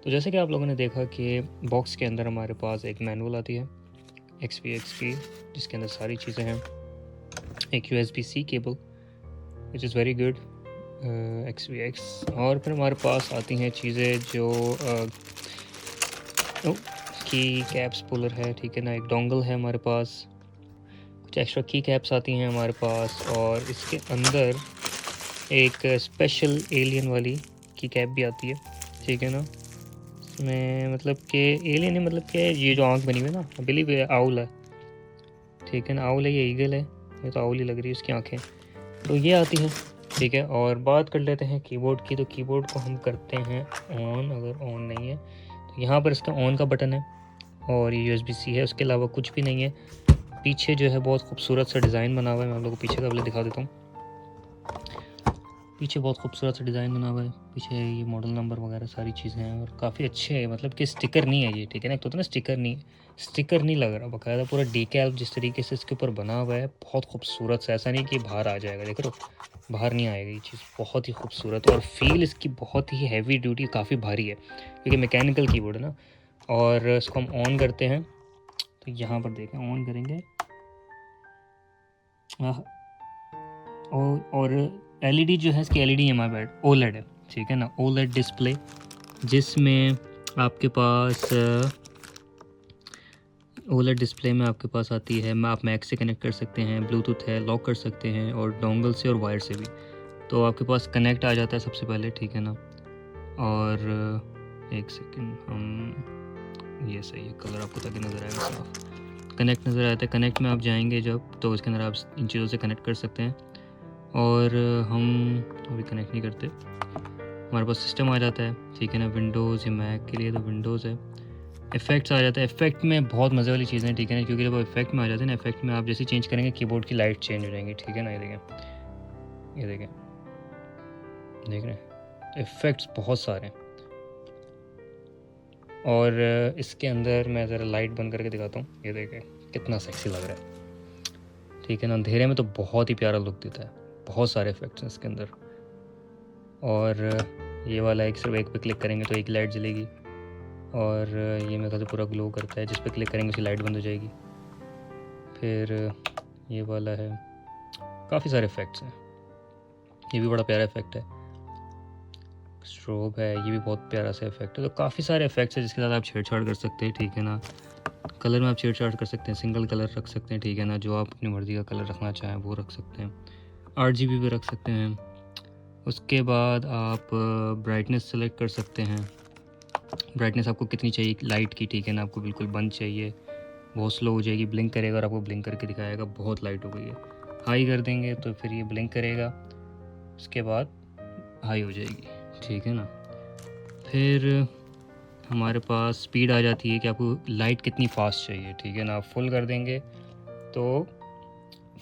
तो जैसे कि आप लोगों ने देखा कि बॉक्स के अंदर हमारे पास एक मैनुअल आती है XP जिसके अंदर सारी चीज़ें हैं, एक USB-C cable which is very good, XVX, और फिर हमारे पास आती हैं चीज़ें जो की कैप्स पुलर है, ठीक है ना, एक डोंगल है हमारे पास, कुछ एक्स्ट्रा की कैप्स आती हैं हमारे पास, और इसके अंदर एक स्पेशल एलियन वाली की कैप भी आती है, ठीक है ना। इसमें मतलब कि एलियन है, मतलब कि ये जो आँख बनी हुई है ना, आई बिलीव ये आउल है, ठीक है ना, आउल है, ये ईगल है, ये तो आउल ही लग रही है उसकी आँखें, तो ये आती है, ठीक है। और बात कर लेते हैं कीबोर्ड की, तो कीबोर्ड को हम करते हैं ऑन, अगर ऑन नहीं है तो यहाँ पर इसका ऑन का बटन है, और ये USB-C है, उसके अलावा कुछ भी नहीं है। पीछे जो है बहुत खूबसूरत सा डिज़ाइन बना हुआ है, मैं आप लोगों को पीछे का पहले दिखा देता हूँ। पीछे बहुत खूबसूरत सा डिज़ाइन बना हुआ है, पीछे ये मॉडल नंबर वगैरह सारी चीज़ें हैं, और काफ़ी अच्छे है, मतलब कि स्टिकर नहीं है ये, ठीक है ना, एक तो होता है ना स्टिकर नहीं लग रहा, बाकायदा पूरा डीकैल जिस तरीके से इसके ऊपर बना हुआ है, बहुत खूबसूरत सा, ऐसा नहीं कि बाहर आ जाएगा, देख रहे हो, बाहर नहीं आएगा ये चीज़, बहुत ही खूबसूरत, और फील इसकी बहुत ही हैवी ड्यूटी, काफ़ी भारी है क्योंकि मैकेनिकल कीबोर्ड है ना। और इसको हम ऑन करते हैं, तो यहाँ पर देखें, ऑन करेंगे और LED जो है इसकी LED है, हमारे बैड OLED है, ठीक है ना, OLED डिस्प्ले, जिसमें आपके पास OLED डिस्प्ले में आपके पास आती है, आप मैक से कनेक्ट कर सकते हैं, ब्लूटूथ है, लॉक कर सकते हैं, और डोंगल से और वायर से भी, तो आपके पास कनेक्ट आ जाता है सबसे पहले, ठीक है ना। और एक सेकेंड, हम ये सही है, कलर आपको ताकि नज़र आएगा साफ, कनेक्ट नज़र आता है, कनेक्ट में आप जाएंगे जब, तो इसके अंदर आप इन चीज़ों से कनेक्ट कर सकते हैं, और हम अभी कनेक्ट नहीं करते, हमारे पास सिस्टम आ जाता है, ठीक है ना, विंडोज़ या मैक के लिए तो विंडोज़ है, इफेक्ट्स आ जाता है, इफेक्ट में बहुत मज़े वाली चीज़ें हैं, ठीक है ना, क्योंकि जब इफेक्ट में आ जाते हैं ना, इफेक्ट में आप जैसे चेंज करेंगे कीबोर्ड की लाइट चेंज हो जाएंगी, ठीक है ना, ये देखें, ये देखें, देख रहे हैं, इफेक्ट्स बहुत सारे हैं। और इसके अंदर मैं ज़रा लाइट बंद करके दिखाता हूँ, ये देखें कितना सेक्सी लग रहा है, ठीक है ना, अंधेरे में तो बहुत ही प्यारा लुक देता है, बहुत सारे इफेक्ट्स हैं इसके अंदर। और ये वाला एक, सिर्फ एक पे क्लिक करेंगे तो एक लाइट जलेगी, और ये मेरे ख्याल से पूरा ग्लो करता है, जिस पे क्लिक करेंगे उसकी लाइट बंद हो जाएगी। फिर ये वाला है, काफ़ी सारे इफेक्ट्स हैं, ये भी बड़ा प्यारा इफेक्ट है, स्ट्रोब है, ये भी बहुत प्यारा सा इफेक्ट है, तो काफ़ी सारे इफेक्ट्स हैं जिसके साथ आप छेड़छाड़ कर सकते हैं, ठीक है ना। कलर में आप छेड़छाड़ कर सकते हैं, सिंगल कलर रख सकते हैं, ठीक है ना, जो आप अपनी मर्ज़ी का कलर रखना चाहें वो रख सकते हैं, RGB भी रख सकते हैं। उसके बाद आप ब्राइटनेस सेलेक्ट कर सकते हैं, ब्राइटनेस आपको कितनी चाहिए लाइट की, ठीक है ना, आपको बिल्कुल बंद चाहिए, बहुत स्लो हो जाएगी, ब्लिंक करेगा और आपको ब्लिंक करके दिखाएगा बहुत लाइट हो गई है, हाई कर देंगे तो फिर ये ब्लिंक करेगा, उसके बाद हाई हो जाएगी, ठीक है ना। फिर हमारे पास स्पीड आ जाती है कि आपको लाइट कितनी फास्ट चाहिए, ठीक है ना, आप फुल कर देंगे तो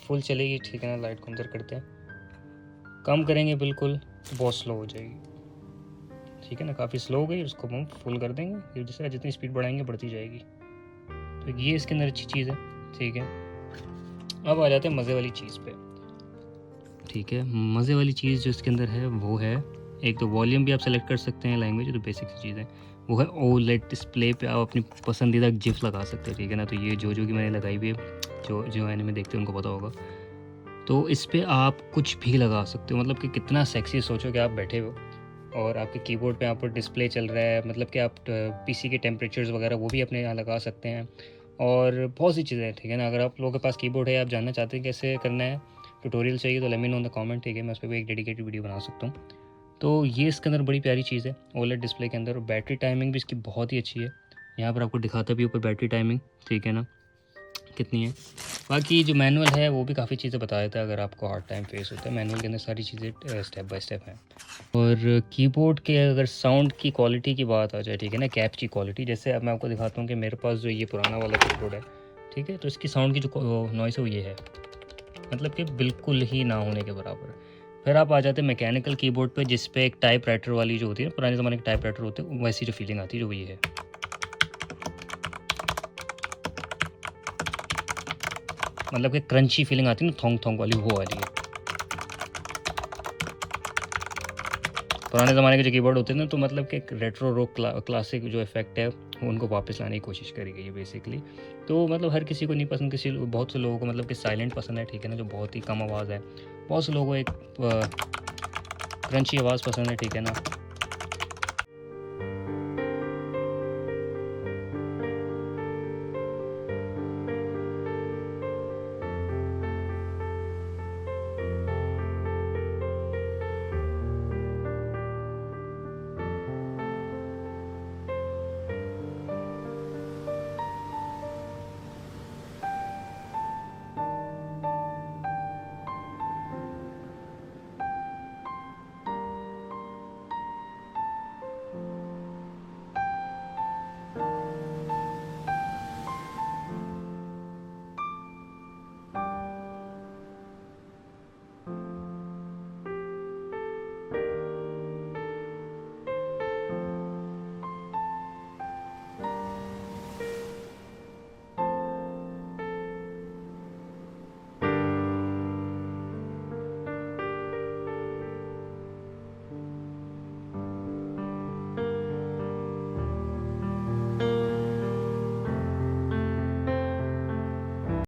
फुल चलेगी, ठीक है ना, लाइट को अंदर करते हैं, कम करेंगे बिल्कुल तो बहुत स्लो हो जाएगी, ठीक है ना, काफ़ी स्लो हो गई, उसको हम फुल कर देंगे, जैसे जितनी स्पीड बढ़ाएंगे बढ़ती जाएगी, तो ये इसके अंदर अच्छी चीज़ है, ठीक है। अब आ जाते हैं मज़े वाली चीज़ पे, ठीक है, मज़े वाली चीज़ जो इसके अंदर है वो है, एक तो वॉल्यूम भी आप सेलेक्ट कर सकते हैं, लैंग्वेज तो बेसिक सी चीज़ है, वो है OLED डिस्प्ले पे आप अपनी पसंदीदा गिफ लगा सकते हैं, ठीक है ना, तो ये जो की मैंने लगाई हुई है, जो एनिमे देखते हैं उनको पता होगा, तो इस पर आप कुछ भी लगा सकते हो, मतलब कि कितना सेक्सी, सोचो कि आप बैठे हो और आपके कीबोर्ड पे यहाँ पर डिस्प्ले चल रहा है, मतलब कि आप PC के टेम्परेचर्स वगैरह वो भी अपने यहाँ लगा सकते हैं, और बहुत सी चीज़ें हैं, ठीक है ना। अगर आप लोगों के पास कीबोर्ड है, आप जानना चाहते हैं कैसे करना है, ट्यूटोरियल चाहिए तो let me know in the comment, ठीक है, मैं उस पर भी एक डेडिकेटेड वीडियो बना सकता हूँ। तो ये इसके अंदर बड़ी प्यारी चीज़ है OLED डिस्प्ले के अंदर, और बैटरी टाइमिंग भी इसकी बहुत ही अच्छी है, यहाँ पर आपको दिखाता भी ऊपर बैटरी टाइमिंग, ठीक है ना, कितनी है। बाकी जो मैनुअल है वो भी काफ़ी चीज़ें बता देता है, अगर आपको हार्ड टाइम फेस होता है, मैनुअल के अंदर सारी चीज़ें स्टेप बाय स्टेप हैं। और कीबोर्ड के अगर साउंड की क्वालिटी की बात आ जाए, ठीक है ना, कैप की क्वालिटी, जैसे अब मैं आपको दिखाता हूँ कि मेरे पास जो ये पुराना वाला कीबोर्ड है, ठीक है, तो इसकी साउंड की जो नॉइस है वो ये है, मतलब कि बिल्कुल ही ना होने के बराबर। फिर आप आ जाते हैं मैकेनिकल कीबोर्ड पे, जिस पे एक टाइप राइटर वाली जो होती है, पुराने ज़माने के टाइप राइटर होते हैं, वैसी जो फीलिंग आती है, जो वो ये है, मतलब कि क्रंची फीलिंग आती है ना, थोंग थोंग वाली, वो वाली है। पुराने ज़माने के जो कीबोर्ड होते थे ना, तो मतलब कि एक रेट्रो रॉक क्लासिक जो इफ़ेक्ट है उनको वापस लाने की कोशिश करी गई है बेसिकली। तो मतलब हर किसी को नहीं पसंद, बहुत से लोगों को मतलब कि साइलेंट पसंद है, ठीक है ना, जो बहुत ही कम आवाज़ है। बहुत से लोगों को एक क्रंची आवाज़ पसंद है, ठीक है ना।